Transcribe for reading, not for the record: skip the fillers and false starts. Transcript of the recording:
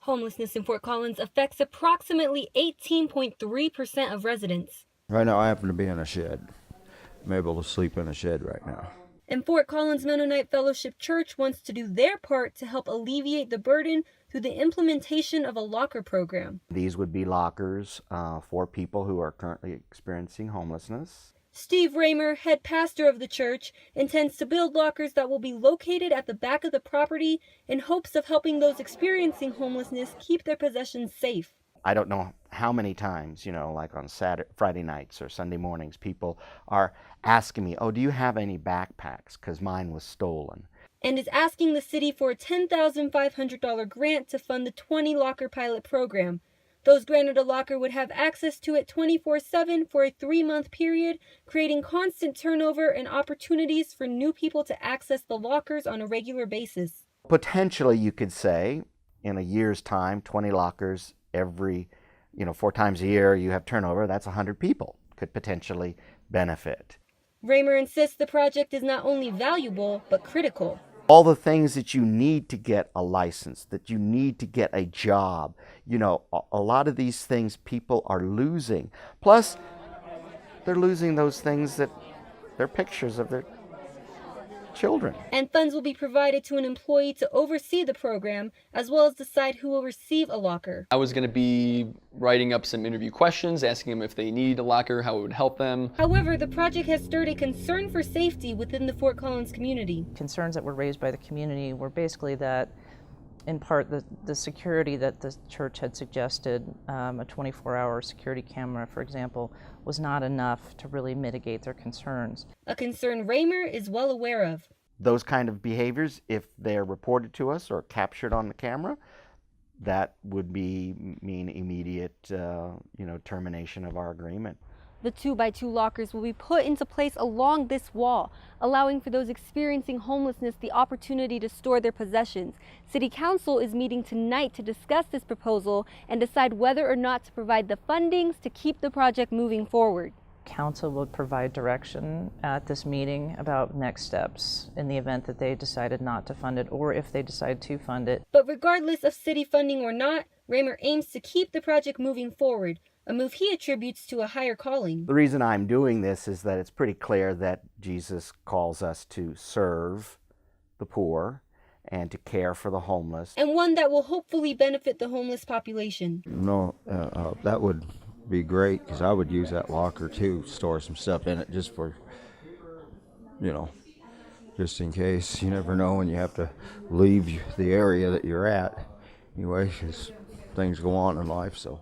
Homelessness in Fort Collins affects approximately 18.3% of residents. Right now I happen to be in a shed. I'm able to sleep in a shed right now. And Fort Collins Mennonite Fellowship Church wants to do their part to help alleviate the burden through the implementation of a locker program. These would be lockers for people who are currently experiencing homelessness. Steve Raymer, head pastor of the church, intends to build lockers that will be located at the back of the property in hopes of helping those experiencing homelessness keep their possessions safe. I don't know how many times, like on Friday nights or Sunday mornings, people are asking me, oh, do you have any backpacks? Because mine was stolen. And is asking the city for a $10,500 grant to fund the 20 locker pilot program. Those granted a locker would have access to it 24/7 for a 3-month period, creating constant turnover and opportunities for new people to access the lockers on a regular basis. Potentially, you could say, in a year's time, 20 lockers every, 4 times a year, you have turnover. That's 100 people could potentially benefit. Raymer insists the project is not only valuable, but critical. All the things that you need to get a license, that you need to get a job, a lot of these things people are losing. Plus, they're losing those things that they're pictures of their children. And funds will be provided to an employee to oversee the program, as well as decide who will receive a locker. I was going to be writing up some interview questions, asking them if they need a locker, how it would help them. However, the project has stirred a concern for safety within the Fort Collins community. Concerns that were raised by the community were basically that, in part, the security that the church had suggested, a 24-hour security camera, for example, was not enough to really mitigate their concerns. A concern Raymer is well aware of. Those kind of behaviors, if they're reported to us or captured on the camera, that would mean immediate, termination of our agreement. The 2x2 lockers will be put into place along this wall, allowing for those experiencing homelessness the opportunity to store their possessions. City Council is meeting tonight to discuss this proposal and decide whether or not to provide the fundings to keep the project moving forward. Council will provide direction at this meeting about next steps in the event that they decided not to fund it, or if they decide to fund it. But regardless of city funding or not, Raymer aims to keep the project moving forward, a move he attributes to a higher calling. The reason I'm doing this is that it's pretty clear that Jesus calls us to serve the poor and to care for the homeless. And one that will hopefully benefit the homeless population. No, that would be great, because I would use that locker too, store some stuff in it just for, just in case. You never know when you have to leave the area that you're at. Anyway, 'cause things go on in life, so.